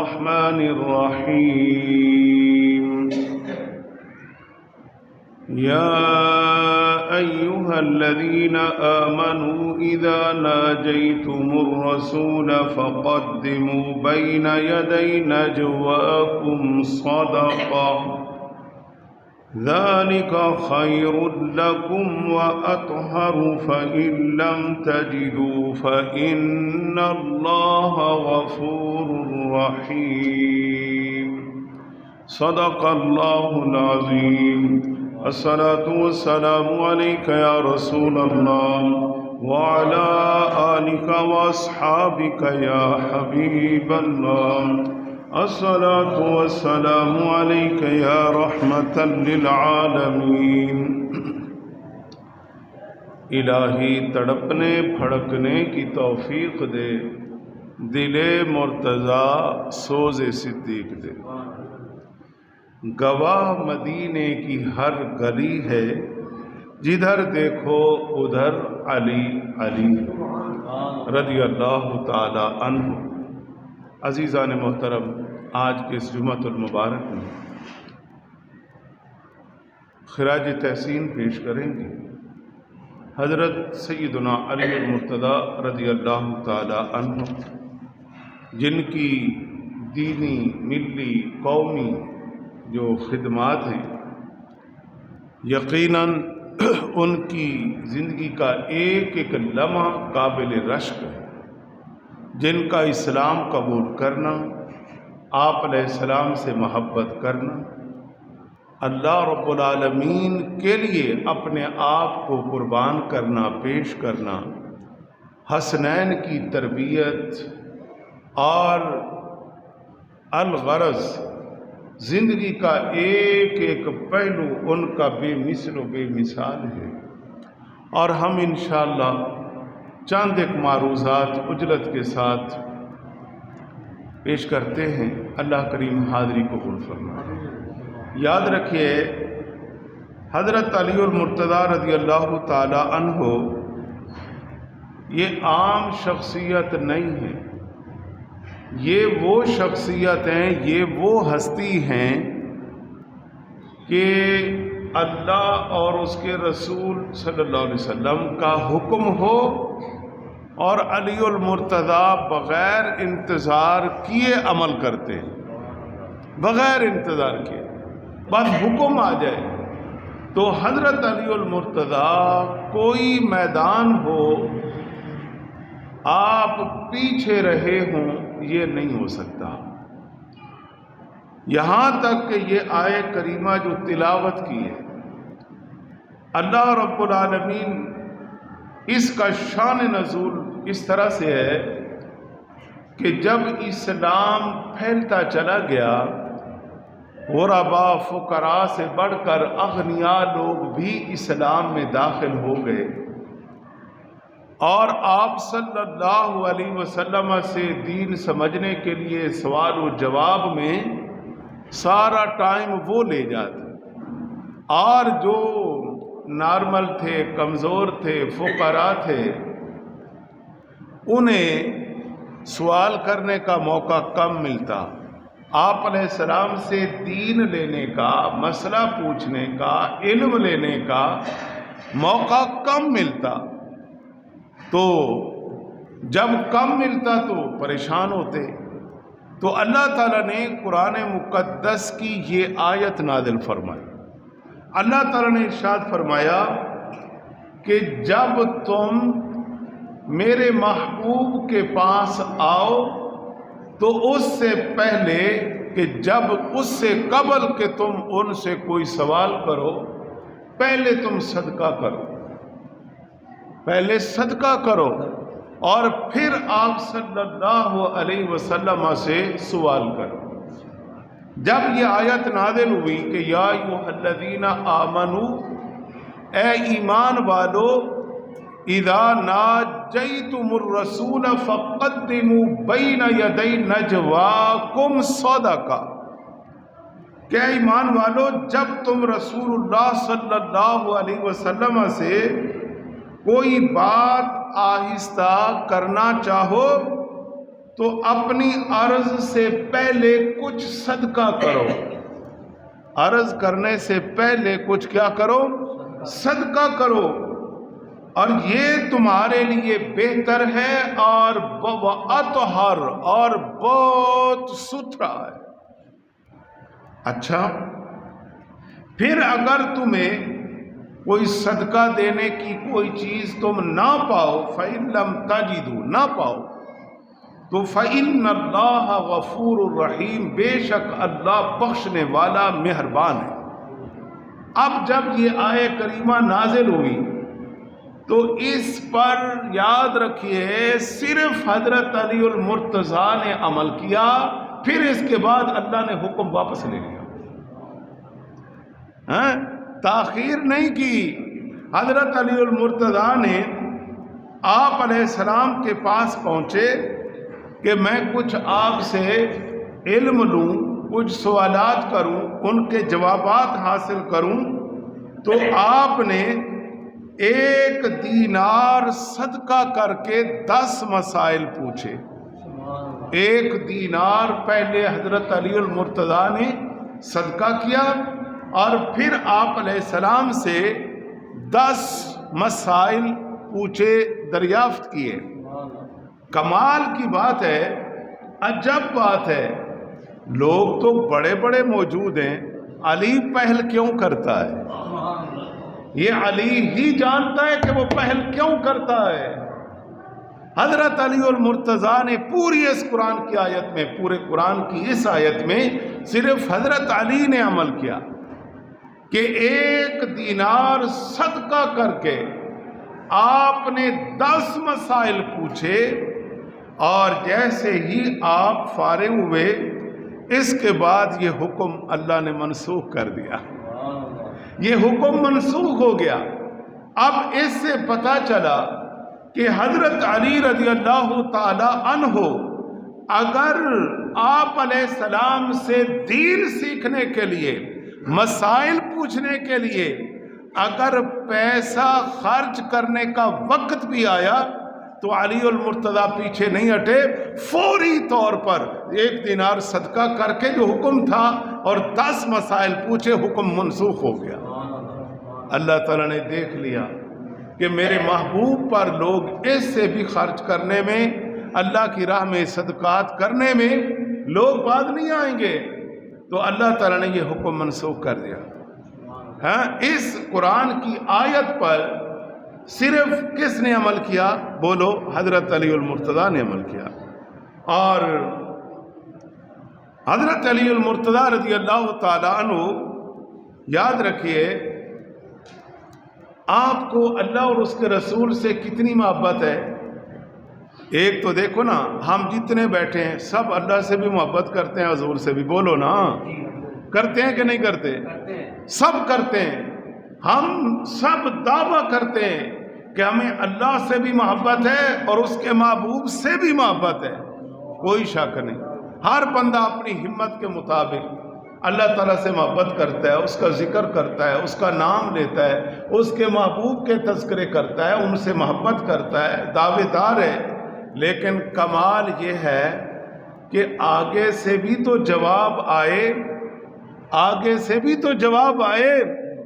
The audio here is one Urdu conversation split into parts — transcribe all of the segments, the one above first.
الرحمن الرحيم يا أيها الذين آمنوا إذا ناجيتم الرسول فقدموا بين يدي نجواكم صدقة ذلك خير لكم وأطهر فإن لم تجدوا فإن الله غفور رحيم صدق الله العظيم. الصلاة والسلام عليك يا رسول الله وعلى آلك وأصحابك يا حبيب الله. الصلاة والسلام عليك يا رحمة للعالمين. الہی تڑپنے پھڑکنے کی توفیق دے، دل مرتضیٰ سوز صدیق دے. گواہ مدینے کی ہر گلی ہے، جدھر دیکھو ادھر علی علی رضی اللہ تعالی عنہ. عزیزان محترم، آج کے اس جمعۃ المبارک میں خراج تحسین پیش کریں گے حضرت سیدنا علی المرتضیٰ رضی اللہ تعالی عنہ، جن کی دینی، ملی، قومی جو خدمات ہیں، یقیناً ان کی زندگی کا ایک ایک لمحہ قابل رشک ہے. جن کا اسلام قبول کرنا، آپ علیہ السلام سے محبت کرنا، اللہ رب العالمین کے لیے اپنے آپ کو قربان کرنا، پیش کرنا، حسنین کی تربیت اور الغرض زندگی کا ایک ایک پہلو ان کا بے مثل و بے مثال ہے. اور ہم انشاءاللہ چند ایک معروضات عجلت کے ساتھ پیش کرتے ہیں. اللہ کریم حاضری قبول فرمائے. یاد رکھیے، حضرت علی المرتضیٰ رضی اللہ تعالی عنہ یہ عام شخصیت نہیں ہے. یہ وہ شخصیت ہیں، یہ وہ ہستی ہیں کہ اللہ اور اس کے رسول صلی اللہ علیہ وسلم کا حکم ہو اور علی المرتضیٰ بغیر انتظار کیے عمل کرتے ہیں. بغیر انتظار کیے بس حکم آ جائے تو حضرت علی المرتضیٰ کوئی میدان ہو، آپ پیچھے رہے ہوں، یہ نہیں ہو سکتا. یہاں تک کہ یہ آیت کریمہ جو تلاوت کی ہے، اللہ رب العالمین اس کا شان نزول اس طرح سے ہے کہ جب اسلام پھیلتا چلا گیا، غرباء، فقراء سے بڑھ کر اغنیاء لوگ بھی اسلام میں داخل ہو گئے، اور آپ صلی اللہ علیہ وسلم سے دین سمجھنے کے لیے سوال و جواب میں سارا ٹائم وہ لے جاتے، اور جو نارمل تھے، کمزور تھے، فقراء تھے، انہیں سوال کرنے کا موقع کم ملتا. آپ علیہ السلام سے دین لینے کا، مسئلہ پوچھنے کا، علم لینے کا موقع کم ملتا. تو جب کم ملتا تو پریشان ہوتے. تو اللہ تعالیٰ نے قرآن مقدس کی یہ آیت نازل فرمائی. اللہ تعالیٰ نے ارشاد فرمایا کہ جب تم میرے محبوب کے پاس آؤ تو اس سے پہلے کہ جب اس سے قبل کہ تم ان سے کوئی سوال کرو، پہلے تم صدقہ کرو، پہلے صدقہ کرو اور پھر آپ صلی اللہ علیہ وسلم سے سوال کرو. جب یہ آیت نازل ہوئی کہ یا ایھا الذین آمنوا، اے ایمان والو، اذا ناجیتم الرسول فقدموا بین یدی نجواکم صدقہ، کہ ایمان والو جب تم رسول اللہ صلی اللہ علیہ وسلم سے کوئی بات آہستہ کرنا چاہو تو اپنی عرض سے پہلے کچھ صدقہ کرو. عرض کرنے سے پہلے کچھ کیا کرو؟ صدقہ کرو. اور یہ تمہارے لیے بہتر ہے اور اطہر اور بہت ستھرا ہے. اچھا، پھر اگر تمہیں کوئی صدقہ دینے کی کوئی چیز تم نہ پاؤ، فَإِن لَمْ تَجِدُوا، نہ پاؤ، تو فَإِنَّ اللَّهَ غَفُورٌ رَحِيمٌ، بے شک اللہ بخشنے والا مہربان ہے. اب جب یہ آیہ کریمہ نازل ہوئی تو اس پر یاد رکھیے صرف حضرت علی المرتضیٰ نے عمل کیا، پھر اس کے بعد اللہ نے حکم واپس لے لیا. تاخیر نہیں کی. حضرت علی المرتضیٰ نے آپ علیہ السلام کے پاس پہنچے کہ میں کچھ آپ سے علم لوں، کچھ سوالات کروں، ان کے جوابات حاصل کروں. تو آپ نے 1 دینار صدقہ کر کے 10 مسائل پوچھے. 1 دینار پہلے حضرت علی المرتضیٰ نے صدقہ کیا اور پھر آپ علیہ السلام سے 10 مسائل پوچھے، دریافت کیے. کمال کی بات ہے، عجب بات ہے، لوگ تو بڑے بڑے موجود ہیں، علی پہل کیوں کرتا ہے؟ یہ علی ہی جانتا ہے کہ وہ پہل کیوں کرتا ہے. حضرت علی المرتضیٰ نے پوری اس قرآن کی آیت میں، پورے قرآن کی اس آیت میں صرف حضرت علی نے عمل کیا کہ 1 دینار صدقہ کر کے آپ نے 10 مسائل پوچھے، اور جیسے ہی آپ فارغ ہوئے اس کے بعد یہ حکم اللہ نے منسوخ کر دیا. یہ حکم منسوخ ہو گیا. اب اس سے پتہ چلا کہ حضرت علی رضی اللہ تعالی عنہ اگر آپ علیہ السلام سے دین سیکھنے کے لیے، مسائل پوچھنے کے لیے اگر پیسہ خرچ کرنے کا وقت بھی آیا تو علی المرتضیٰ پیچھے نہیں ہٹے، فوری طور پر 1 دینار صدقہ کر کے جو حکم تھا اور 10 مسائل پوچھے، حکم منسوخ ہو گیا. اللہ تعالیٰ نے دیکھ لیا کہ میرے محبوب پر لوگ اس سے بھی خرچ کرنے میں، اللہ کی راہ میں صدقات کرنے میں لوگ بعد نہیں آئیں گے، تو اللہ تعالیٰ نے یہ حکم منسوخ کر دیا. اس قرآن کی آیت پر صرف کس نے عمل کیا؟ بولو، حضرت علی المرتضیٰ نے عمل کیا. اور حضرت علی المرتضیٰ رضی اللہ تعالیٰ عنہ، یاد رکھیے آپ کو اللہ اور اس کے رسول سے کتنی محبت ہے. ایک تو دیکھو نا، ہم جتنے بیٹھے ہیں سب اللہ سے بھی محبت کرتے ہیں، حضور سے بھی. بولو نا، کرتے ہیں کہ نہیں کرتے؟ سب کرتے ہیں. ہم سب دعویٰ کرتے ہیں کہ ہمیں اللہ سے بھی محبت ہے اور اس کے محبوب سے بھی محبت ہے، کوئی شک نہیں. ہر بندہ اپنی ہمت کے مطابق اللہ تعالیٰ سے محبت کرتا ہے، اس کا ذکر کرتا ہے، اس کا نام لیتا ہے، اس کے محبوب کے تذکرے کرتا ہے، ان سے محبت کرتا ہے، دعوے دار ہے. لیکن کمال یہ ہے کہ آگے سے بھی تو جواب آئے، آگے سے بھی تو جواب آئے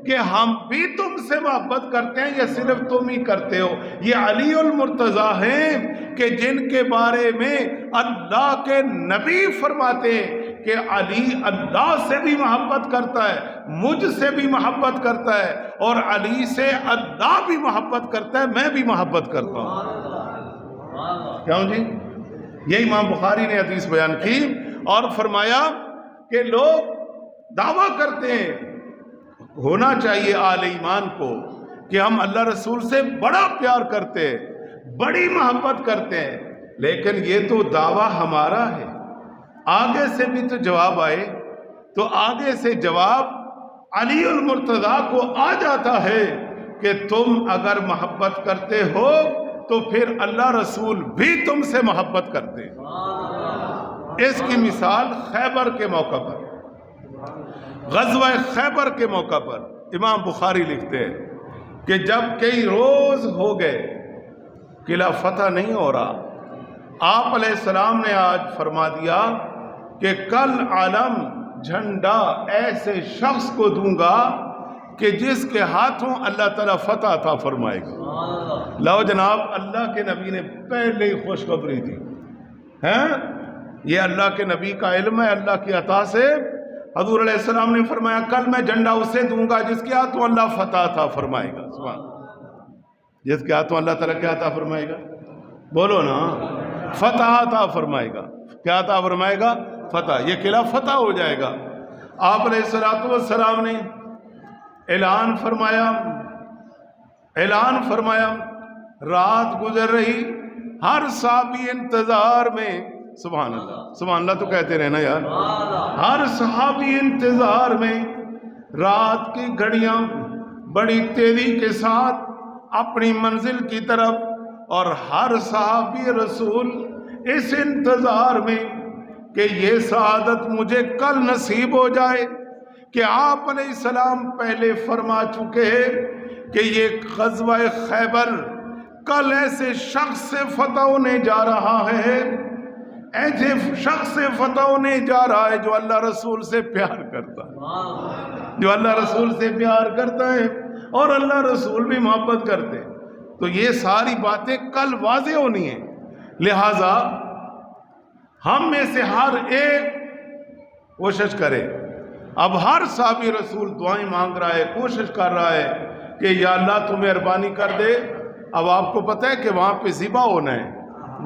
کہ ہم بھی تم سے محبت کرتے ہیں یا صرف تم ہی کرتے ہو. یہ علی المرتضیٰ ہیں کہ جن کے بارے میں اللہ کے نبی فرماتے ہیں کہ علی اللہ سے بھی محبت کرتا ہے، مجھ سے بھی محبت کرتا ہے، اور علی سے اللہ بھی محبت کرتا ہے، میں بھی محبت کرتا ہوں. کیوں جی؟ یہ امام بخاری نے حدیث بیان کی اور فرمایا کہ لوگ دعویٰ کرتے ہیں، ہونا چاہیے آل ایمان کو، کہ ہم اللہ رسول سے بڑا پیار کرتے ہیں، بڑی محبت کرتے ہیں، لیکن یہ تو دعویٰ ہمارا ہے. آگے سے بھی تو جواب آئے، تو آگے سے جواب علی المرتضیٰ کو آ جاتا ہے کہ تم اگر محبت کرتے ہو تو پھر اللہ رسول بھی تم سے محبت کرتے ہیں. اس کی مثال خیبر کے موقع پر، غزوہ خیبر کے موقع پر امام بخاری لکھتے ہیں کہ جب کئی روز ہو گئے، قلعہ فتح نہیں ہو رہا، آپ علیہ السلام نے آج فرما دیا کہ کل علم جھنڈا ایسے شخص کو دوں گا کہ جس کے ہاتھوں اللہ تعالیٰ فتح عطا فرمائے گا۔ لو جناب، اللہ کے نبی نے پہلے ہی خوشخبری دی ہیں، یہ اللہ کے نبی کا علم ہے، اللہ کی عطا سے۔ حضور علیہ السلام نے فرمایا کل میں جھنڈا اسے دوں گا جس کے ہاتھوں اللہ فتح عطا فرمائے گا۔ سبحان اللہ، جس کے ہاتھوں اللہ تعالیٰ کیا عطا فرمائے گا؟ بولو نا، فتح عطا فرمائے گا۔ کیا عطا فرمائے گا؟ فتح۔ یہ قلعہ فتح ہو جائے گا۔ آپ علیہ السلام نے اعلان فرمایا، رات گزر رہی، ہر صحابی انتظار میں، سبحان اللہ سبحان اللہ تو کہتے رہنا یار، ہر صحابی انتظار میں، رات کی گھڑیاں بڑی تیزی کے ساتھ اپنی منزل کی طرف، اور ہر صحابی رسول اس انتظار میں کہ یہ سعادت مجھے کل نصیب ہو جائے کہ آپ علیہ السلام پہلے فرما چکے کہ یہ غزوہ خیبر کل ایسے شخص سے فتح ہونے جا رہا ہے، ایسے شخص سے فتح ہونے جا رہا ہے جو اللہ رسول سے پیار کرتا ہے، جو اللہ رسول سے پیار کرتا ہے اور اللہ رسول بھی محبت کرتے ہیں۔ تو یہ ساری باتیں کل واضح ہونی ہیں، لہٰذا ہم میں سے ہر ایک کوشش کرے۔ اب ہر صحابی رسول دعائیں مانگ رہا ہے، کوشش کر رہا ہے کہ یا اللہ تو مہربانی کر دے۔ اب آپ کو پتہ ہے کہ وہاں پہ ذبح ہونا ہے،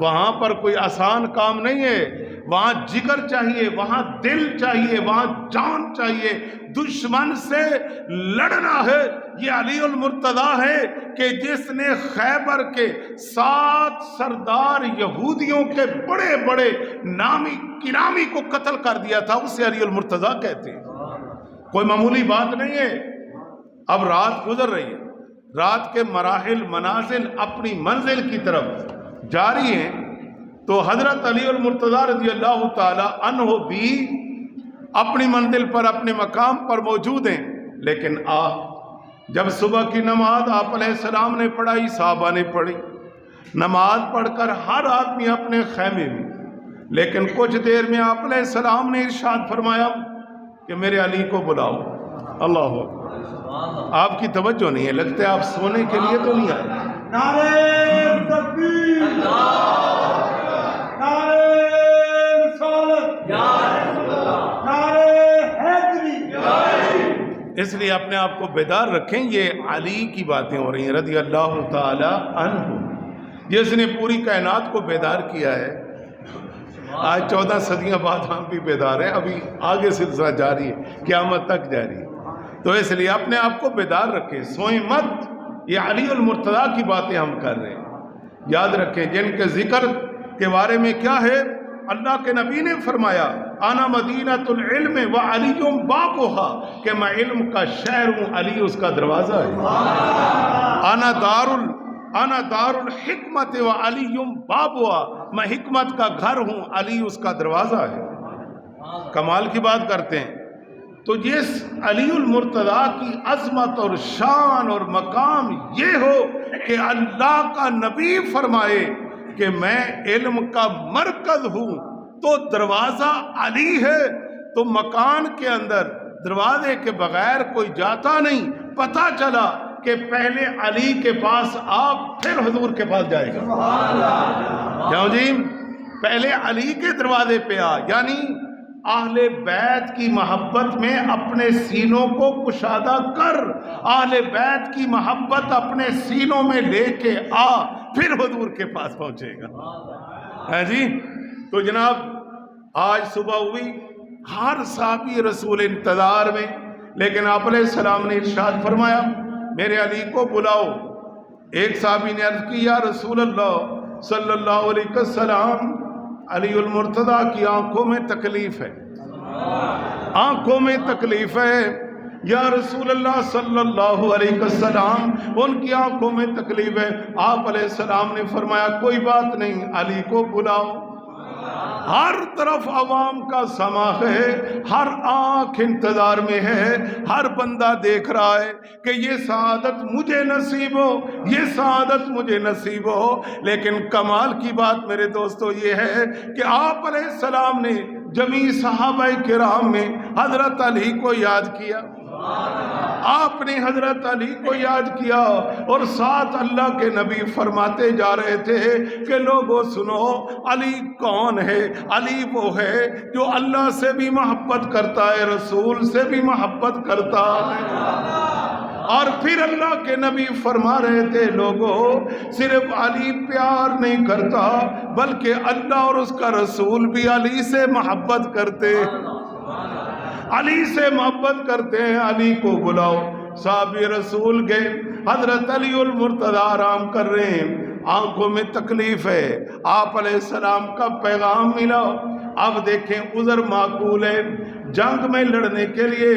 وہاں پر کوئی آسان کام نہیں ہے، وہاں جگر چاہیے، وہاں دل چاہیے، وہاں جان چاہیے، دشمن سے لڑنا ہے۔ یہ علی المرتضیٰ ہے کہ جس نے خیبر کے 7 سردار یہودیوں کے بڑے بڑے نامی گرامی کو قتل کر دیا تھا، اسے علی المرتضیٰ کہتے ہیں۔ کوئی معمولی بات نہیں ہے۔ اب رات گزر رہی ہے، رات کے مراحل منازل اپنی منزل کی طرف جاری ہیں، تو حضرت علی المرتضیٰ رضی اللہ تعالی عنہ بھی اپنی منزل پر اپنے مقام پر موجود ہیں۔ لیکن جب صبح کی نماز آپ علیہ السلام نے پڑھائی، صحابہ نے پڑھی، نماز پڑھ کر ہر آدمی اپنے خیمے میں، لیکن کچھ دیر میں آپ علیہ السلام نے ارشاد فرمایا کہ میرے علی کو بلاؤ۔ اللہ اکبر، آپ کی توجہ نہیں ہے، لگتا ہے آپ سونے کے لیے تو نہیں آئے۔ نعرہ تکبیر، نعرہ رسالت، نعرہ حیدری۔ اس لیے اپنے آپ کو بیدار رکھیں، یہ علی کی باتیں ہو رہی ہیں رضی اللہ تعالی عنہ، جس نے پوری کائنات کو بیدار کیا ہے۔ آج 14 صدیاں بعد ہم بھی بیدار ہیں، ابھی آگے سلسلہ جاری ہے، قیامت تک جاری ہے۔ تو اس لیے اپنے آپ کو بیدار رکھیں، سوئیں مت۔ یہ علی المرتضیٰ کی باتیں ہم کر رہے ہیں، یاد رکھیں، جن کے ذکر کے بارے میں کیا ہے، اللہ کے نبی نے فرمایا انا مدینۃ العلم وعلی بابها، کہ میں علم کا شہر ہوں، علی اس کا دروازہ ہے۔ انا دار الحکمت وعلی بابها، میں حکمت کا گھر ہوں، علی اس کا دروازہ ہے۔ کمال کی بات کرتے ہیں۔ تو جس علی المرتضیٰ کی عظمت اور شان اور مقام یہ ہو کہ اللہ کا نبی فرمائے کہ میں علم کا مرکز ہوں، تو دروازہ علی ہے، تو مکان کے اندر دروازے کے بغیر کوئی جاتا نہیں۔ پتہ چلا کہ پہلے علی کے پاس آپ پھر حضور کے پاس جائے گا۔ کیوں جی؟ پہلے علی کے دروازے پہ یعنی اہل بیت کی محبت میں اپنے سینوں کو کشادہ کر، اہل بیت کی محبت اپنے سینوں میں لے کے پھر حضور کے پاس پہنچے گا۔ ہے جی؟ تو جناب آج صبح ہوئی، ہر صحابی رسول انتظار میں، لیکن آپ علیہ السلام نے ارشاد فرمایا میرے علی کو بلاؤ۔ ایک صحابی نے عرض کی یا رسول اللہ صلی اللہ علیہ وسلم، علی المرتضیٰ کی آنکھوں میں تکلیف ہے، آنکھوں میں تکلیف ہے یا رسول اللہ صلی اللہ علیہ وسلم، ان کی آنکھوں میں تکلیف ہے۔ آپ علیہ السلام نے فرمایا کوئی بات نہیں، علی کو بلاؤ۔ ہر طرف عوام کا سما ہے، ہر آنکھ انتظار میں ہے، ہر بندہ دیکھ رہا ہے کہ یہ سعادت مجھے نصیب ہو، یہ سعادت مجھے نصیب ہو۔ لیکن کمال کی بات میرے دوستو یہ ہے کہ آپ علیہ السلام نے جمیع صحابہ کرام میں حضرت علی کو یاد کیا، آپ نے حضرت علی کو یاد کیا، اور ساتھ اللہ کے نبی فرماتے جا رہے تھے کہ لوگوں سنو، علی کون ہے؟ علی وہ ہے جو اللہ سے بھی محبت کرتا ہے، رسول سے بھی محبت کرتا ہے۔ اور پھر اللہ کے نبی فرما رہے تھے لوگوں، صرف علی پیار نہیں کرتا بلکہ اللہ اور اس کا رسول بھی علی سے محبت کرتے، علی سے محبت کرتے ہیں۔ علی کو بلاؤ۔ صحابی رسول گئے، حضرت علی المرتضی آرام کر رہے ہیں، آنکھوں میں تکلیف ہے، آپ علیہ السلام کا پیغام ملا۔ اب دیکھیں عذر معقول ہے، جنگ میں لڑنے کے لیے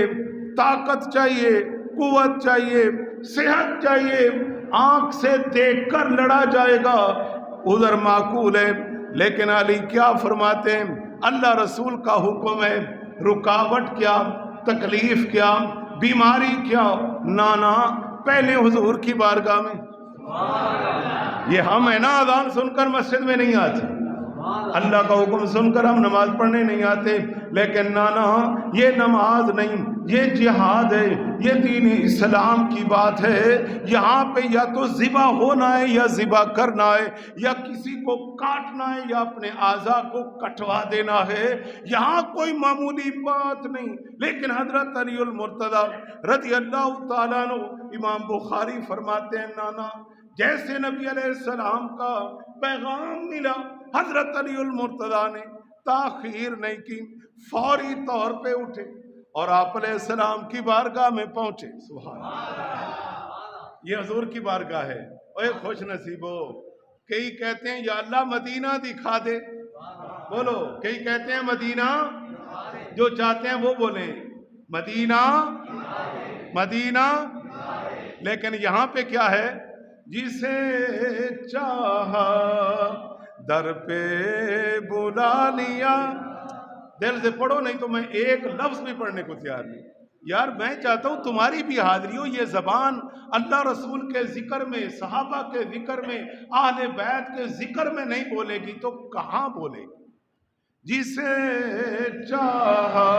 طاقت چاہیے، قوت چاہیے، صحت چاہیے، آنکھ سے دیکھ کر لڑا جائے گا، عذر معقول ہے۔ لیکن علی کیا فرماتے ہیں؟ اللہ رسول کا حکم ہے، رکاوٹ کیا، تکلیف کیا، بیماری کیا، نانا پہلے حضور کی بارگاہ میں۔ یہ ہم ہے نا اذان سن کر مسجد میں نہیں آتے، اللہ کا حکم سن کر ہم نماز پڑھنے نہیں آتے، لیکن نانا یہ نماز نہیں، یہ جہاد ہے، یہ دین اسلام کی بات ہے۔ یہاں پہ یا تو ذبح ہونا ہے یا ذبح کرنا ہے، یا کسی کو کاٹنا ہے یا اپنے اعضاء کو کٹوا دینا ہے، یہاں کوئی معمولی بات نہیں۔ لیکن حضرت علی المرتضی رضی اللہ تعالیٰ عنہ، امام بخاری فرماتے ہیں نانا جیسے نبی علیہ السلام کا پیغام ملا، حضرت علی المرتضی نے تاخیر نہیں کی، فوری طور پہ اٹھے اور آپ علیہ السلام کی بارگاہ میں پہنچے۔ سبحان اللہ، یہ حضور کی بارگاہ ہے۔ اے خوش نصیبو، کئی کہتے ہیں یا اللہ مدینہ دکھا دے، بولو، کئی کہتے ہیں مدینہ، جو چاہتے ہیں وہ بولیں مدینہ، مدینہ۔ لیکن یہاں پہ کیا ہے؟ جسے چاہا در پہ بلا لیا۔ دل سے پڑھو، نہیں تو میں ایک لفظ بھی پڑھنے کو تیار نہیں۔ یار میں چاہتا ہوں تمہاری بھی حاضری ہو، یہ زبان اللہ رسول کے ذکر میں، صحابہ کے ذکر میں، اہل بیت کے ذکر میں نہیں بولے گی تو کہاں بولے گی؟ جسے چاہا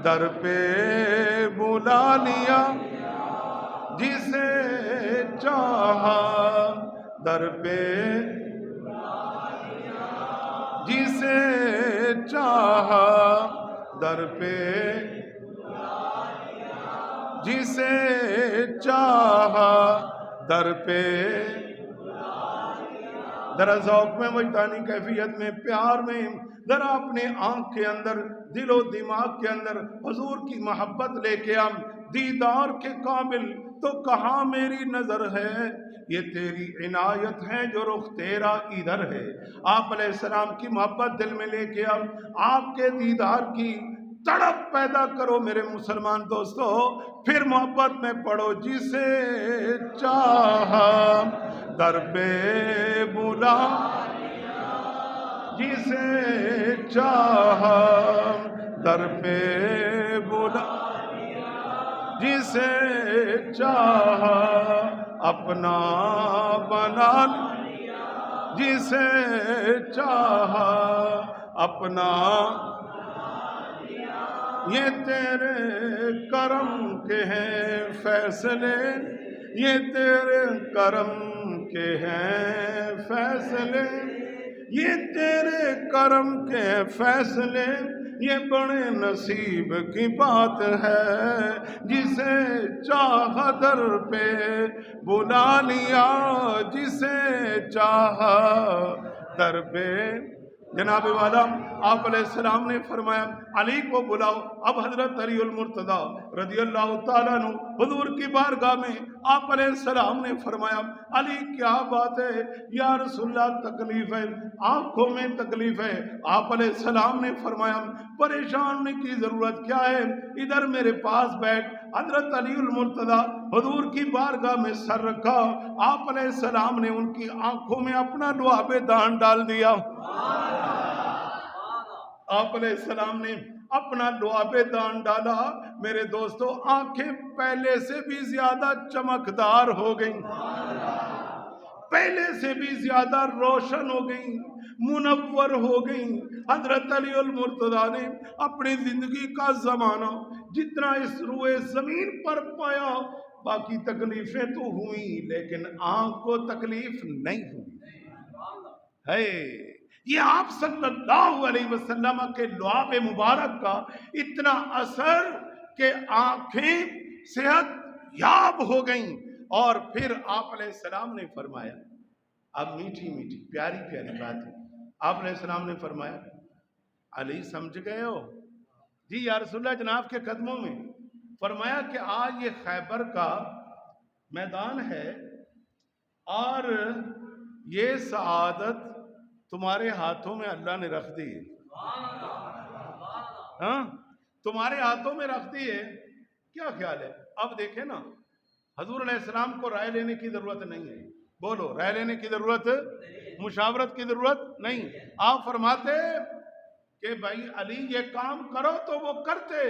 در پہ بلا لیا، جسے چاہا در پہ، جسے چاہا در پہ، جسے چاہا در پہ۔ ذرا ذوق میں، وجدانی کیفیت میں، پیار میں، ذرا اپنے آنکھ کے اندر، دل و دماغ کے اندر حضور کی محبت لے کے ہم دیدار کے قابل تو کہاں میری نظر ہے؟ یہ تیری عنایت ہے جو رخ تیرا ادھر ہے۔ آپ علیہ السلام کی محبت دل میں لے کے ہم آپ کے دیدار کی تڑپ پیدا کرو میرے مسلمان دوستو، پھر محبت میں پڑھو جسے چاہا در پہ بلا، جسے چاہا در پہ بلا، جسے چاہا اپنا بنا، جسے چاہا اپنا۔ یہ تیرے کرم کے ہیں فیصلے، یہ تیرے کرم کے ہیں فیصلے، یہ تیرے کرم کے فیصلے، یہ بڑے نصیب کی بات ہے جسے چاہا در پہ بلا لیا، جسے چاہا در پہ۔ جناب والا آپ علیہ السلام نے فرمایا علی کو بلاؤ۔ اب حضرت علی المرتضی رضی اللہ تعالیٰ عنہ حضور کی بارگاہ میں آپ علیہ السلام نے فرمایا علی کیا بات ہے یا رسول اللہ؟ تکلیف ہے، آنکھوں میں تکلیف ہے۔ آپ علیہ السلام نے فرمایا پریشان ہونے کی ضرورت کیا ہے، ادھر میرے پاس بیٹھ۔ حضرت علی المرتضی حضور کی بارگاہ میں سر رکھا، آپ علیہ السلام نے ان کی آنکھوں میں اپنا لعاب دان ڈال دیا۔ آپ علیہ السلام نے اپنا لعاب دان ڈالا، میرے دوستو آنکھیں پہلے سے بھی زیادہ چمکدار ہو گئیں، پہلے سے بھی زیادہ روشن ہو گئیں، منور ہو گئیں۔ حضرت علی المرتضیٰ نے اپنی زندگی کا زمانہ جتنا اس روئے زمین پر پایا، باقی تکلیفیں تو ہوئیں لیکن آنکھ کو تکلیف نہیں ہوئی ہے۔ یہ آپ صلی اللہ علیہ وسلم کے لعاب مبارک کا اتنا اثر کہ آنکھیں صحت یاب ہو گئیں۔ اور پھر آپ علیہ السلام نے فرمایا، اب میٹھی میٹھی پیاری پیاری بات ہے، آپ علیہ السلام نے فرمایا علی سمجھ گئے ہو؟ جی یا رسول اللہ، جناب کے قدموں میں۔ فرمایا کہ آج یہ خیبر کا میدان ہے اور یہ سعادت تمہارے ہاتھوں میں اللہ نے رکھ دی ہے، ہاں تمہارے ہاتھوں میں رکھ دی ہے۔ کیا خیال ہے؟ اب دیکھیں نا، حضور علیہ السلام کو رائے لینے کی ضرورت نہیں ہے، بولو رائے لینے کی ضرورت، مشاورت کی ضرورت نہیں۔ آپ فرماتے کہ بھائی علی یہ کام کرو تو وہ کرتے،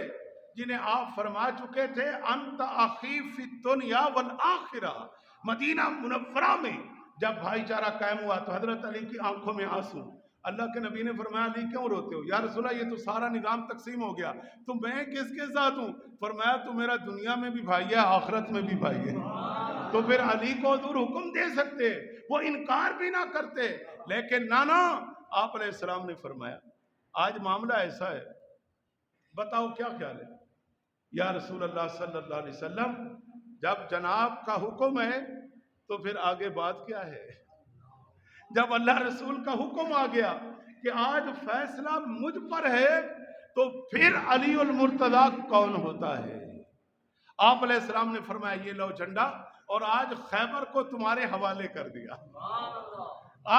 جنہیں آپ فرما چکے تھے انت اخی فی الدنیا والآخرہ۔ مدینہ منورہ میں جب بھائی چارہ قائم ہوا تو حضرت علی کی آنکھوں میں آنسو۔ اللہ کے نبی نے فرمایا علی کیوں روتے ہو؟ یا رسول اللہ یہ تو سارا نظام تقسیم ہو گیا، تو میں کس کے ساتھ ہوں؟ فرمایا تو میرا دنیا میں بھی بھائی ہے آخرت میں بھی بھائی ہے۔ تو پھر علی کو حضور حکم دے سکتے، وہ انکار بھی نہ کرتے، لیکن نانا آپ علیہ السلام نے فرمایا آج معاملہ ایسا ہے، بتاؤ کیا خیال ہے؟ یا رسول اللہ صلی اللہ علیہ وسلم جب جناب کا حکم ہے تو پھر آگے بات کیا ہے؟ جب اللہ رسول کا حکم آ گیا کہ آج فیصلہ مجھ پر ہے تو پھر علی المرتضیٰ کون ہوتا ہے؟ آپ علیہ السلام نے فرمایا یہ لو جھنڈا، اور آج خیبر کو تمہارے حوالے کر دیا،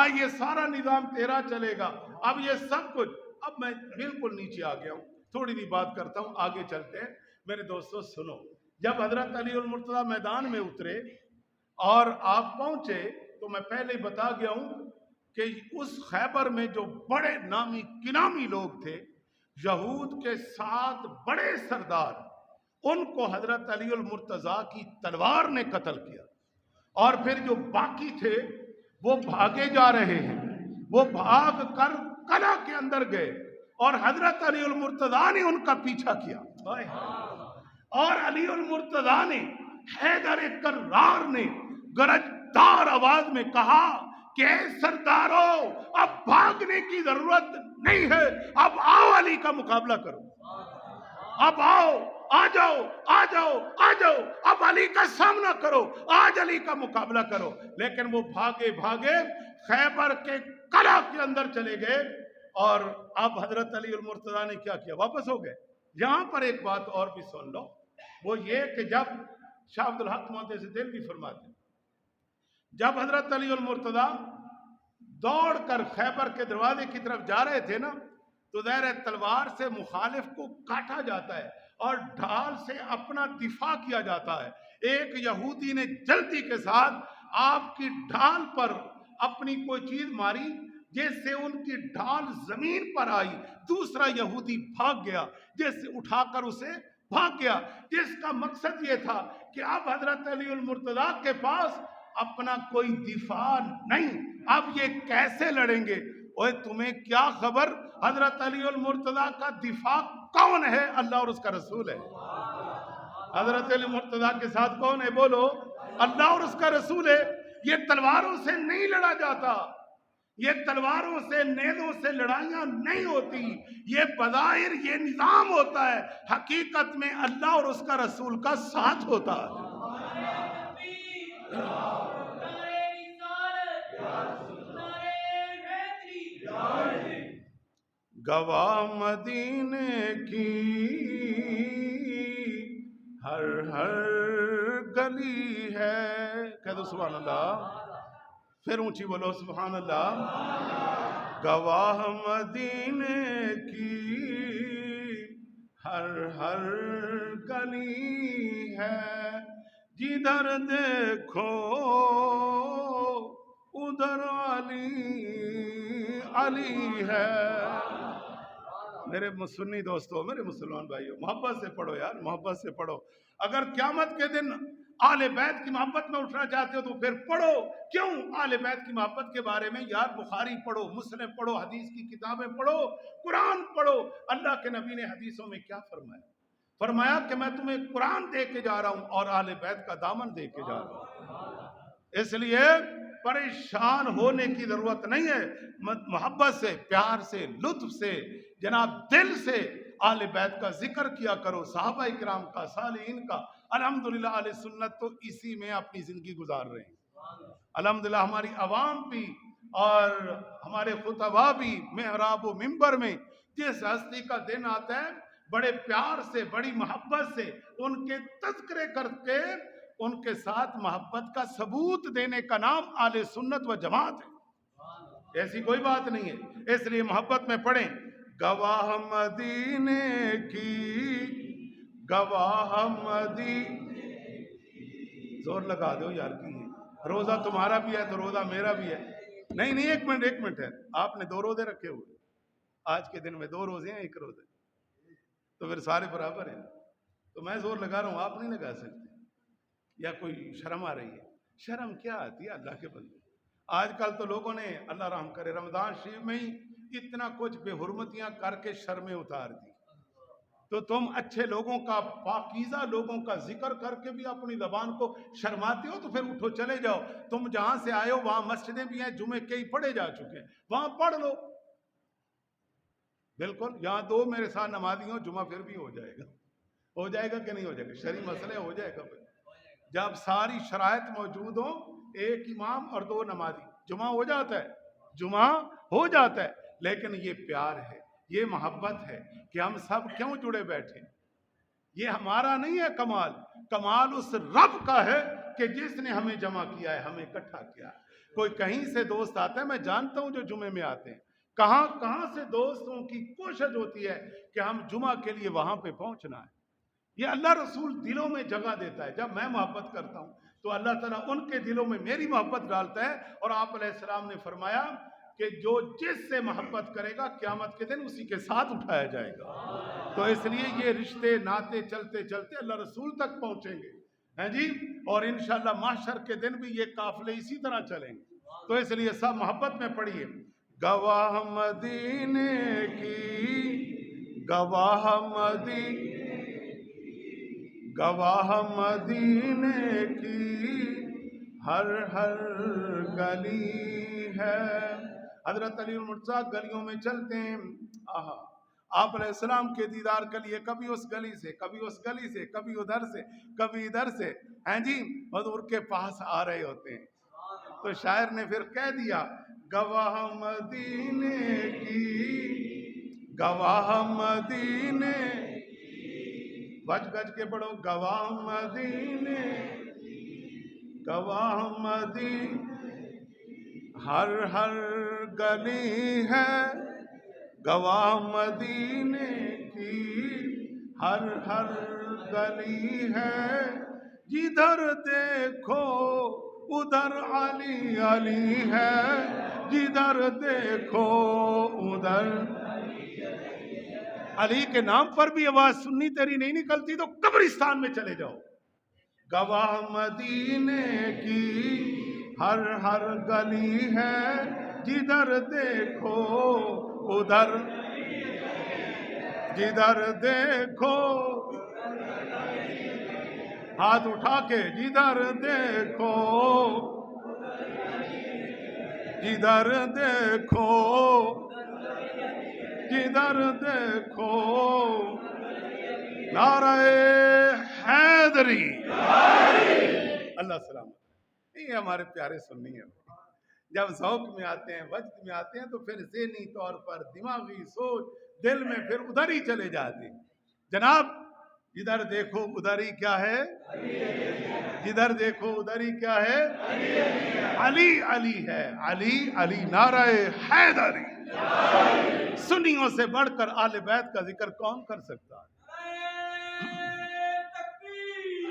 آج یہ سارا نظام تیرا چلے گا۔ اب یہ سب کچھ، اب میں بالکل نیچے آ گیا ہوں، تھوڑی سی بات کرتا ہوں، آگے چلتے ہیں۔ میرے دوستو سنو، جب حضرت علی المرتضیٰ میدان میں اترے اور آپ پہنچے تو میں پہلے ہی بتا گیا ہوں کہ اس خیبر میں جو بڑے نامی کنامی لوگ تھے، یہود کے 7 بڑے سردار، ان کو حضرت علی المرتضیٰ کی تلوار نے قتل کیا، اور پھر جو باقی تھے وہ بھاگے جا رہے ہیں، وہ بھاگ کر قلعہ کے اندر گئے اور حضرت علی المرتضیٰ نے ان کا پیچھا کیا، اور علی المرتضیٰ نے، حیدر کرار نے گرجدار آواز میں کہا کہ اے سردارو اب بھاگنے کی ضرورت نہیں ہے، اب آؤ علی کا مقابلہ کرو، اب آؤ، آ جاؤ آ جاؤ آ جاؤ، اب علی کا سامنا کرو، آج علی کا مقابلہ کرو۔ لیکن وہ بھاگے بھاگے خیبر کے قلعہ کے اندر چلے گئے، اور اب حضرت علی المرتضیٰ نے کیا کیا؟ واپس ہو گئے۔ یہاں پر ایک بات اور بھی سن لو، وہ یہ کہ جب شاہ عبد الحق محدث دہلوی فرماتے ہیں جب حضرت علی المرتضیٰ دوڑ کر خیبر کے دروازے کی طرف جا رہے تھے نا، تو ظاہر تلوار سے مخالف کو کاٹا جاتا ہے اور ڈھال سے اپنا دفاع کیا جاتا ہے۔ ایک یہودی نے جلدی کے ساتھ آپ کی ڈھال پر اپنی کوئی چیز ماری، جس سے ان کی ڈھال زمین پر آئی، دوسرا یہودی بھاگ گیا، جس سے اٹھا کر اسے بھاگ گیا، جس کا مقصد یہ تھا کہ اب حضرت علی المرتضیٰ کے پاس اپنا کوئی دفاع نہیں، اب یہ کیسے لڑیں گے؟ اوے تمہیں کیا خبر حضرت علی المرتضیٰ کا دفاع کون ہے؟ اللہ اور اس کا رسول ہے۔ حضرت علی المرتضیٰ کے ساتھ کون ہے؟ بولو، اللہ اور اس کا رسول ہے۔ یہ تلواروں سے نہیں لڑا جاتا، یہ تلواروں سے، نیزوں سے لڑائیاں نہیں ہوتی، یہ بظاہر یہ نظام ہوتا ہے، حقیقت میں اللہ اور اس کا رسول کا ساتھ ہوتا ہے۔ گواہ مدینے کی ہر ہر گلی ہے، کہہ دو سبحان اللہ، پھر اونچی بولو سبحان اللہ۔ گواہ مدینے کی ہر ہر گلی ہے، جدھر دیکھو ادھر علی علی ہے۔ میرے سنی دوستوں، میرے مسلمان بھائیوں، محبت سے پڑھو یار، محبت سے پڑھو۔ اگر قیامت کے دن آل بیت کی محبت میں اٹھنا چاہتے ہو تو پھر پڑھو۔ کیوں آل بیت کی محبت کے بارے میں؟ یار بخاری پڑھو، مسلم پڑھو، حدیث کی کتابیں پڑھو، قرآن پڑھو۔ اللہ کے نبی نے حدیثوں میں کیا فرمایا؟ فرمایا کہ میں تمہیں قرآن دے کے جا رہا ہوں اور آل بیت کا دامن دے کے جا رہا ہوں۔ اس لیے پریشان ہونے کی ضرورت نہیں ہے، محبت سے، پیار سے، لطف سے، جناب دل سے آل بیت کا ذکر کیا کرو، صحابہ کرام کا، صالحین کا۔ الحمدللہ اہل سنت تو اسی میں اپنی زندگی گزار رہے ہیں۔ الحمدللہ ہماری عوام بھی اور ہمارے خطباء بھی محراب و منبر میں جس ہستی کا دن آتا ہے بڑے پیار سے، بڑی محبت سے ان کے تذکرے کر کے ان کے ساتھ محبت کا ثبوت دینے کا نام اہل سنت و جماعت ہے، ایسی کوئی بات نہیں ہے۔ اس لیے محبت میں پڑھیں۔ گواہ مدینے کی، گواہ مدینے، زور لگا دو یار کی ہے، روزہ تمہارا بھی ہے تو روزہ میرا بھی ہے۔ نہیں نہیں، ایک منٹ ہے، آپ نے 2 روزے رکھے ہوئے، آج کے دن میں 2 روزے ہیں، 1 روزے، تو پھر سارے برابر ہیں۔ تو میں زور لگا رہا ہوں، آپ نہیں لگا سکتے، یا کوئی شرم آ رہی ہے؟ شرم کیا آتی ہے اللہ کے بندے؟ آج کل تو لوگوں نے اللہ رحم کرے رمضان شریف میں ہی اتنا کچھ بے حرمتیاں کر کے شرمیں اتار دی، تو تم اچھے لوگوں کا، پاکیزہ لوگوں کا ذکر کر کے بھی اپنی زبان کو شرماتے ہو، تو پھر اٹھو چلے جاؤ۔ تم جہاں سے آئے ہو وہاں مسجدیں بھی ہیں، جمعے کئی پڑھے جا چکے ہیں، وہاں پڑھ لو۔ بالکل، یہاں 2 میرے ساتھ نمازی ہوں، جمعہ پھر بھی ہو جائے گا۔ ہو جائے گا کہ نہیں ہو جائے گا؟ شرعی مسئلے ہو جائے گا۔ جب ساری شرائط موجود ہوں، 1 امام اور 2 نمازی، جمعہ ہو جاتا ہے، جمعہ ہو جاتا ہے۔ لیکن یہ پیار ہے، یہ محبت ہے کہ ہم سب کیوں جڑے بیٹھے؟ یہ ہمارا نہیں ہے کمال، کمال اس رب کا ہے کہ جس نے ہمیں جمع کیا ہے، ہمیں اکٹھا کیا ہے۔ کوئی کہیں سے دوست آتا ہے، میں جانتا ہوں جو جمعے میں آتے ہیں، کہاں کہاں سے دوستوں کی کوشش ہوتی ہے کہ ہم جمعہ کے لیے وہاں پہ پہنچنا ہے۔ یہ اللہ رسول دلوں میں جگہ دیتا ہے۔ جب میں محبت کرتا ہوں تو اللہ تعالیٰ ان کے دلوں میں میری محبت ڈالتا ہے، اور آپ علیہ السلام نے فرمایا کہ جو جس سے محبت کرے گا قیامت کے دن اسی کے ساتھ اٹھایا جائے گا۔ تو اس لیے یہ رشتے ناتے چلتے چلتے اللہ رسول تک پہنچیں گے، ہیں جی، اور انشاءاللہ محشر کے دن بھی یہ قافلے اسی طرح چلیں گے۔ تو اس لیے سب محبت میں پڑھیے۔ گواہ مدینے کی، گواہ مدینے، گواہ مدینے کی ہر ہر گلی ہے۔ حضرت علی المرتضیٰ گلیوں میں چلتے ہیں، آپ علیہ السلام کے دیدار کے لیے کبھی اس گلی سے، کبھی اس گلی سے، کبھی ادھر سے، کبھی ادھر سے، ہیں جی، حضور کے پاس آ رہے ہوتے ہیں۔ تو شاعر نے پھر کہہ دیا، گواہ مدینے کی، گواہ مدینے، بج گج کے پڑھو، گواہ مدینے، گواہ مدینے ہر ہر گلی ہے، گواہ مدینے کی ہر ہر گلی ہے، جدھر دیکھو ادھر علی علی ہے، جدھر دیکھو ادھر علی کے نام پر بھی آواز سننی تیری نہیں نکلتی تو قبرستان میں چلے جاؤ۔ گواہ مدینے کی ہر ہر گلی ہے، جدھر دیکھو ادھر، جدھر دیکھو، ہاتھ اٹھا کے، جدھر دیکھو، جدھر دیکھو، جدھر دیکھو، نعرہ حیدری، اللہ سلامت۔ یہ ہمارے پیارے سنی ہیں، جب ذوق میں آتے ہیں، وجد میں آتے ہیں تو پھر ذہنی طور پر دماغی سوچ دل میں پھر ادھر ہی چلے جاتے ہیں۔ جناب جدھر دیکھو ادھر ہی کیا ہے؟ جدھر دیکھو ادھر ہی کیا ہے؟ علی علی ہے، علی علی، نعرہ حیدری۔ سنیوں سے بڑھ کر آل بیت کا ذکر کون کر سکتا ہے؟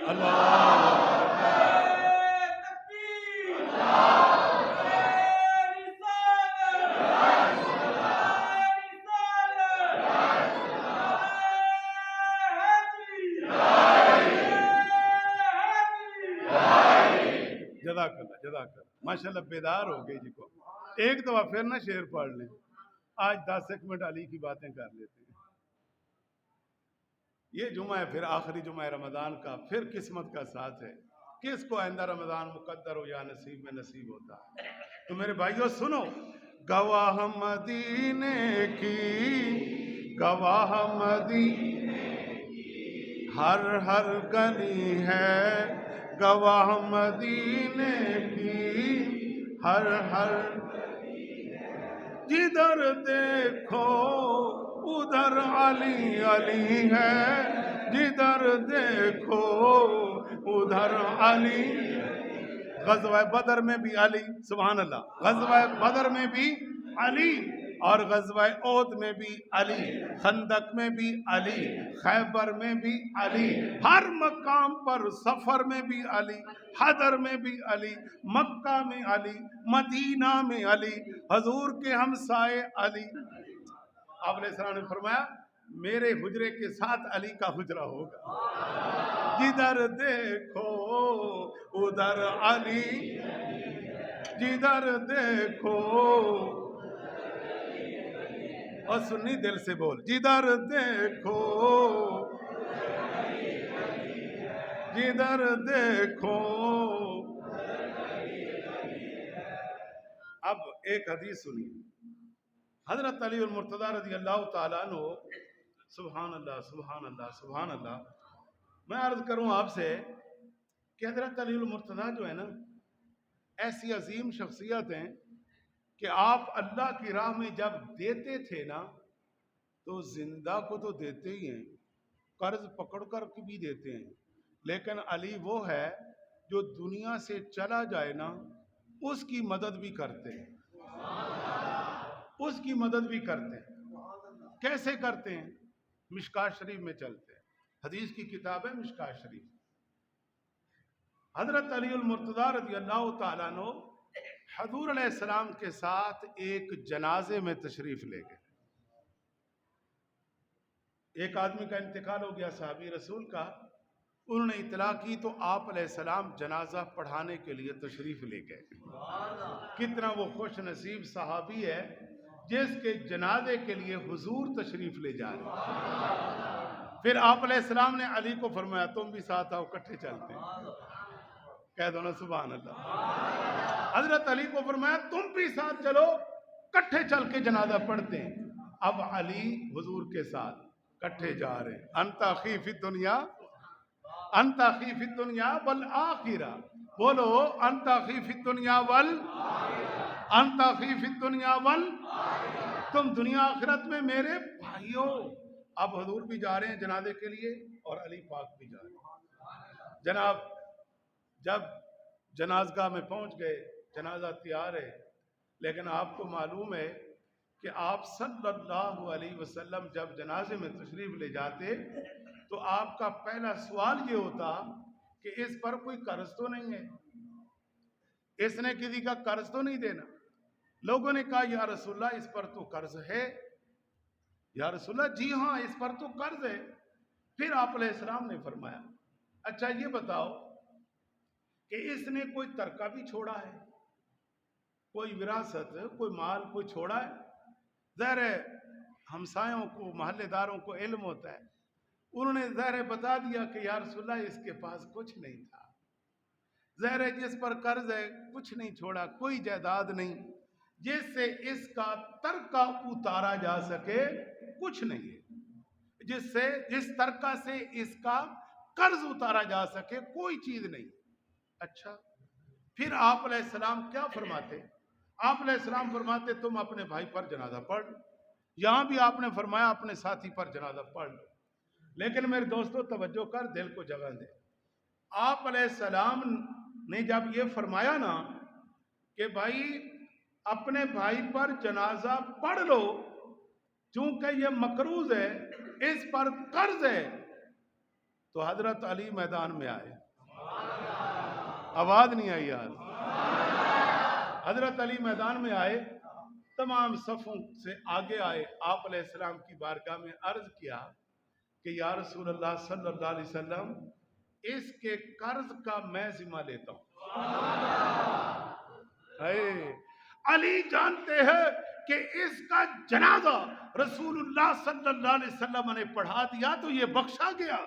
اللہ جزاک اللہ ماشاءاللہ بیدار ہو گئی جی کو. ایک دفعہ پھر نہ شعر پڑھ لیں. آج 10 منٹ علی کی باتیں کر لیتے ہیں. یہ جمعہ ہے پھر آخری جمعہ رمضان کا, پھر قسمت کا ساتھ ہے. کس کو آئندہ رمضان مقدر ہو یا نصیب میں نصیب ہوتا ہے. تو میرے بھائیوں سنو, گواہ مدینے کی, گواہ مدینے ہر گلی ہے, گواہ مدینے کی ہر جدھر دیکھو ادھر علی علی ہے, جدھر دیکھو ادھر علی. غزوہ بدر میں بھی علی, سبحان اللہ, غزوہ بدر میں بھی علی, اور غزوہ احد میں بھی علی, خندق میں بھی علی, خیبر میں بھی علی, ہر مقام پر, سفر میں بھی علی, حضر میں بھی علی, مکہ میں علی, مدینہ میں علی, حضور کے ہمسائے علی. آپ علیہ السلام نے فرمایا میرے حجرے کے ساتھ علی کا حجرہ ہوگا, جدھر دیکھو ادھر علی, جدھر دیکھو, اور سنی دل سے بول, جدھر دیکھو جدھر دیکھو. اب ایک حدیث سنی, حضرت علی المرتضیٰ رضی اللہ تعالیٰ عنہ, سبحان اللہ سبحان اللہ سبحان اللہ. میں عرض کروں آپ سے کہ حضرت علی المرتضیٰ جو ہے نا, ایسی عظیم شخصیت ہیں کہ آپ اللہ کی راہ میں جب دیتے تھے نا تو زندہ کو تو دیتے ہی ہیں, قرض پکڑ کر بھی دیتے ہیں, لیکن علی وہ ہے جو دنیا سے چلا جائے نا اس کی مدد بھی کرتے ہیں, اس کی مدد بھی کرتے ہیں. کیسے کرتے ہیں؟ مشکات شریف میں چلتے ہیں, حدیث کی کتاب ہے مشکات شریف. حضرت علی المرتضیٰ رضی اللہ تعالیٰ عنہ حضور علیہ السلام کے ساتھ ایک جنازے میں تشریف لے گئے. ایک آدمی کا انتقال ہو گیا, صحابی رسول کا, انہوں نے اطلاع کی تو آپ علیہ السلام جنازہ پڑھانے کے لیے تشریف لے گئے. کتنا وہ خوش نصیب صحابی ہے جس کے جنازے کے لیے حضور تشریف لے جا رہے. پھر آپ علیہ السلام نے علی کو فرمایا تم بھی ساتھ آؤ, اکٹھے چلتے ہیں. کہہ دو نا سبحان اللہ. حضرت علی کو فرمایا تم بھی ساتھ چلو, اکٹھے چل کے جنازہ پڑھتے ہیں. اب علی حضور کے ساتھ اکٹھے جا رہے ہیں. انت اخی فی الدنیا, انت اخی فی الدنیا والآخرہ, بولو انت اخی فی الدنیا انت اخی فی الدنیا تم دنیا آخرت میں میرے بھائی ہو. اب حضور بھی جا رہے ہیں جنازے کے لیے اور علی پاک بھی جا رہے ہیں. جناب جب جنازگاہ میں پہنچ گئے, جنازہ تیار ہے, لیکن آپ کو معلوم ہے کہ آپ صلی اللہ علیہ وسلم جب جنازے میں تشریف لے جاتے تو آپ کا پہلا سوال یہ ہوتا کہ اس پر کوئی قرض تو نہیں ہے, اس نے کسی کا قرض تو نہیں دینا. لوگوں نے کہا یا رسول اللہ اس پر تو قرض ہے. یا رسول اللہ جی ہاں اس پر تو قرض ہے. پھر آپ علیہ السلام نے فرمایا اچھا یہ بتاؤ کہ اس نے کوئی ترکہ بھی چھوڑا ہے, کوئی وراثت, کوئی مال کوئی چھوڑا ہے؟ ظاہر ہے ہمسایوں کو, محلے داروں کو علم ہوتا ہے. انہوں نے ظاہر بتا دیا کہ یا رسول اللہ اس کے پاس کچھ نہیں تھا. ظاہر ہے جس پر قرض ہے کچھ نہیں چھوڑا, کوئی جائیداد نہیں جس سے اس کا ترکہ اتارا جا سکے, کچھ نہیں ہے جس ترکہ سے اس کا قرض اتارا جا سکے, کوئی چیز نہیں. اچھا پھر آپ علیہ السلام کیا فرماتے؟ آپ علیہ السلام فرماتے تم اپنے بھائی پر جنازہ پڑھ. یہاں بھی آپ نے فرمایا اپنے ساتھی پر جنازہ پڑھ لو. لیکن میرے دوستو توجہ کر, دل کو جگہ دے. آپ علیہ السلام نے جب یہ فرمایا نا کہ بھائی اپنے بھائی پر جنازہ پڑھ لو چونکہ یہ مقروض ہے, اس پر قرض ہے, تو حضرت علی میدان میں آئے. آواز نہیں آئی یار. حضرت علی میدان میں آئے, تمام صفوں سے آگے آئے, آپ علیہ السلام کی بارگاہ میں عرض کیا کہ یا رسول اللہ صلی اللہ علیہ وسلم اس کے قرض کا میں ذمہ لیتا ہوں. ہے علی جانتے ہیں کہ اس کا جنازہ رسول اللہ صلی اللہ علیہ وسلم نے پڑھا دیا تو یہ بخشا گیا.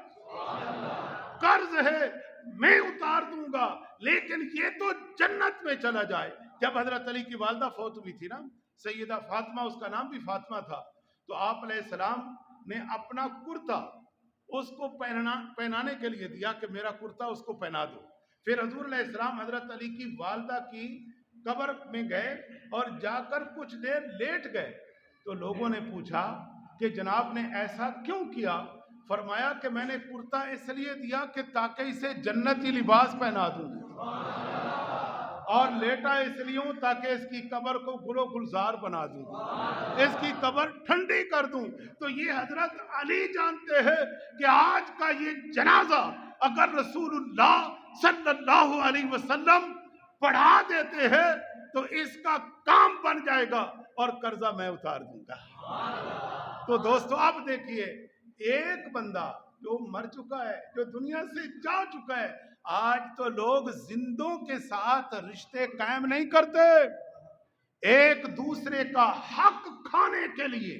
قرض ہے میں اتار دوں گا لیکن یہ تو جنت میں چلا جائے. جب حضرت علی کی والدہ فوت ہوئی تھی نا، سیدہ فاطمہ، اس کا نام بھی فاطمہ تھا، تو آپ علیہ السلام نے اپنا کرتا اس کو پہنانے کے لیے دیا کہ میرا کرتا اس کو پہنا دو. پھر حضور علیہ السلام حضرت علی کی والدہ کی قبر میں گئے اور جا کر کچھ دیر لیٹ گئے. تو لوگوں نے پوچھا کہ جناب نے ایسا کیوں کیا؟ فرمایا کہ میں نے کرتا اس لیے دیا کہ تاکہ اسے جنتی لباس پہنا دوں، اور لیٹا اس لیے ہوں تاکہ اس کی قبر کو گل و گلزار بنا دوں، اس کی قبر ٹھنڈی کر دوں. تو یہ حضرت علی جانتے ہیں کہ آج کا یہ جنازہ اگر رسول اللہ صلی اللہ علیہ وسلم پڑھا دیتے ہیں تو اس کا کام بن جائے گا اور قرضہ میں اتار دوں گا. تو دوستو آپ دیکھیے، ایک بندہ جو مر چکا ہے، جو دنیا سے جا چکا ہے، آج تو لوگ زندوں کے ساتھ رشتے قائم نہیں کرتے، ایک دوسرے کا حق کھانے کے لیے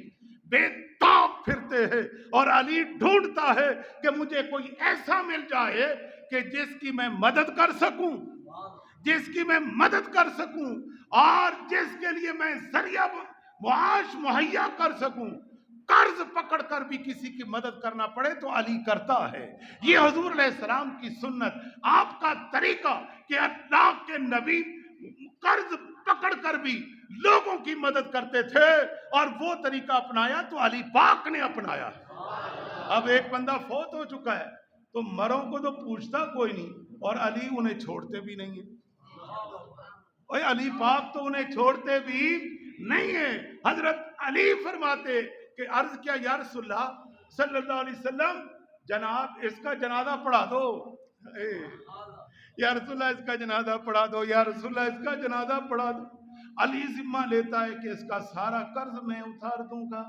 بے تاب پھرتے ہیں. اور علی ڈھونڈتا ہے کہ مجھے کوئی ایسا مل جائے کہ جس کی میں مدد کر سکوں، جس کی میں مدد کر سکوں اور جس کے لیے میں ذریعہ معاش مہیا کر سکوں. قرض پکڑ کر بھی کسی کی مدد کرنا پڑے تو علی کرتا ہے. یہ حضور علیہ السلام کی سنت، آپ کا طریقہ کہ اللہ کے نبی قرض پکڑ کر بھی لوگوں کی مدد کرتے تھے اور وہ طریقہ اپنایا تو علی پاک نے اپنایا. اب ایک بندہ فوت ہو چکا ہے تو مروں کو تو پوچھتا کوئی نہیں، اور علی انہیں چھوڑتے بھی نہیں ہیں. علی پاک تو انہیں چھوڑتے بھی نہیں ہیں. حضرت علی فرماتے کہ عرض کیا یا رسول اللہ صلی اللہ علیہ وسلم، جناب اس کا جنازہ پڑھا دو. یا رسول اللہ اس کا جنازہ پڑھا دو، یا رسول اللہ اس کا جنازہ پڑھا دو. علی ذمہ لیتا ہے کہ اس کا سارا قرض میں اتار دوں گا.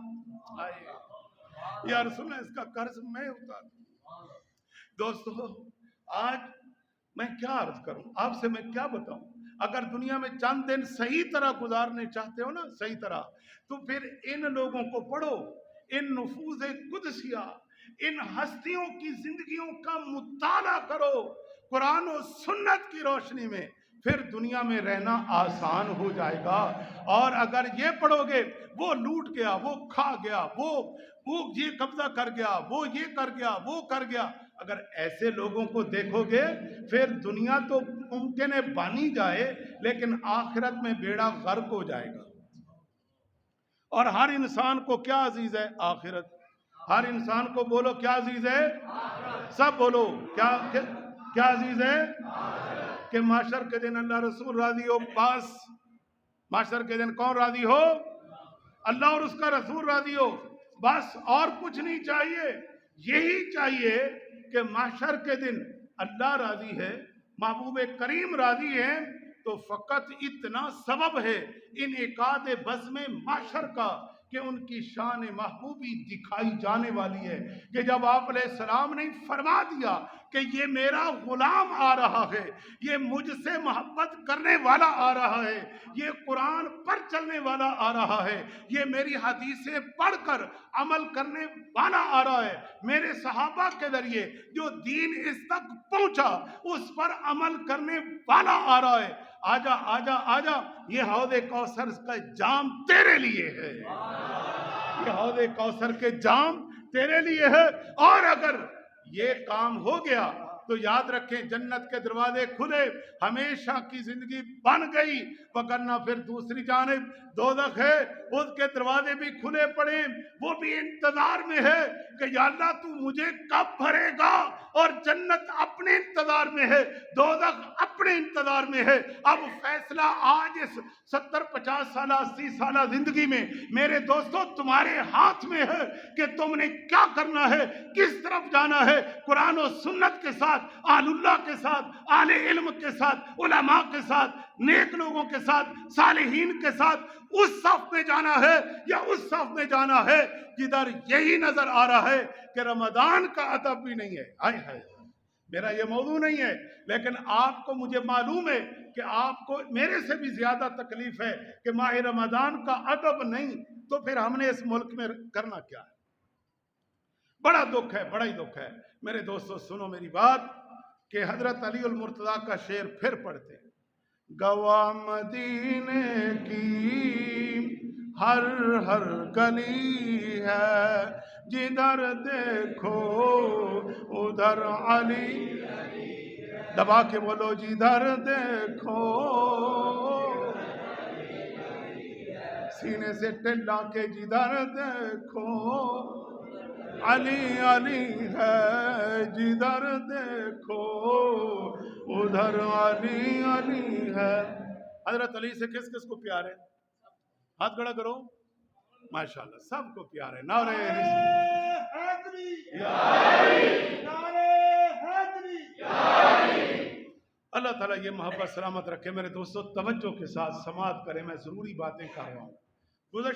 یا رسول اللہ اس کا قرض میں اتار دوں گا. دوستو آج میں کیا عرض کروں آپ سے، میں کیا بتاؤں؟ اگر دنیا میں چند دن صحیح طرح گزارنے چاہتے ہو نا، صحیح طرح، تو پھر ان لوگوں کو پڑھو، ان نفوذ قدسیہ، ان ہستیوں کی زندگیوں کا مطالعہ کرو قرآن و سنت کی روشنی میں، پھر دنیا میں رہنا آسان ہو جائے گا. اور اگر یہ پڑھو گے وہ لوٹ گیا، وہ کھا گیا، وہ یہ قبضہ کر گیا، وہ یہ کر گیا، وہ کر گیا، اگر ایسے لوگوں کو دیکھو گے پھر دنیا تو ممکن ہے بانی جائے لیکن آخرت میں بیڑا غرق ہو جائے گا. اور ہر انسان کو کیا عزیز ہے؟ آخرت. ہر انسان کو بولو کیا عزیز ہے؟ سب بولو کیا عزیز ہے؟ کہ معاشر کے دن اللہ رسول راضی ہو، بس معاشر کے دن کون راضی ہو؟ اللہ اور اس کا رسول راضی ہو، بس اور کچھ نہیں چاہیے. یہی چاہیے کہ معاشر کے دن اللہ راضی ہے، محبوب کریم راضی ہے، تو فقط اتنا سبب ہے انعقاد بزم معاشر کا کہ ان کی شان محبوبی دکھائی جانے والی ہے. کہ جب آپ علیہ السلام نے فرما دیا کہ یہ میرا غلام آ رہا ہے، یہ مجھ سے محبت کرنے والا آ رہا ہے، یہ قرآن پر چلنے والا آ رہا ہے، یہ میری حدیثیں پڑھ کر عمل کرنے والا آ رہا ہے، میرے صحابہ کے ذریعے جو دین اس تک پہنچا اس پر عمل کرنے والا آ رہا ہے، آجا آجا آجا، یہ حوض کوثر کا جام تیرے لیے ہے، یہ حوض کوثر کے جام تیرے لیے ہے. اور اگر یہ کام ہو گیا تو یاد رکھیں جنت کے دروازے کھلے، ہمیشہ کی زندگی بن گئی. وگرنہ پھر دوسری جانب دوزخ ہے، اس کے دروازے بھی کھلے پڑے، وہ بھی انتظار میں ہے کہ یا اللہ تو مجھے کب بھرے گا. اور جنت اپنے انتظار میں ہے، دوزخ اپنے انتظار میں ہے. اب فیصلہ آج اس 70-50 سالہ 80 سالہ زندگی میں میرے دوستو تمہارے ہاتھ میں ہے کہ تم نے کیا کرنا ہے، کس طرف جانا ہے. قرآن و سنت کے ساتھ، اہل اللہ کے ساتھ، اہل علم کے ساتھ، علماء کے ساتھ، نیک لوگوں کے ساتھ، صالحین کے ساتھ اس صف میں جانا ہے یا اس صف میں جانا ہے جدھر یہی نظر آ رہا ہے کہ رمضان کا ادب بھی نہیں ہے. ہائے ہائے، میرا یہ موضوع نہیں ہے، لیکن آپ کو مجھے معلوم ہے کہ آپ کو میرے سے بھی زیادہ تکلیف ہے کہ ماہ رمضان کا ادب نہیں، تو پھر ہم نے اس ملک میں کرنا کیا ہے؟ بڑا دکھ ہے، بڑا ہی دکھ ہے۔ میرے دوستو سنو میری بات کہ حضرت علی المرتضیٰ کا شعر پھر پڑھتے ہیں۔ گواہ مدینے کی ہر ہر گلی ہے، جدھر دیکھو ادھر علی، دبا کے بولو جدھر دیکھو، سینے سے ٹلا کے جدھر دیکھو علی علی ہے، جدھر دیکھو ادھر علی علی ہے۔ حضرت علی سے کس کس کو پیار ہے؟ ہاتھ کھڑا کرو۔ ماشاءاللہ سب کو پیار ہے۔ نعرہ حیدری نعرہ حیدری۔ اللہ تعالیٰ یہ محبت سلامت رکھے۔ میرے دوستو توجہ کے ساتھ سماعت کریں، میں ضروری باتیں کر رہا ہوں۔ گزشتہ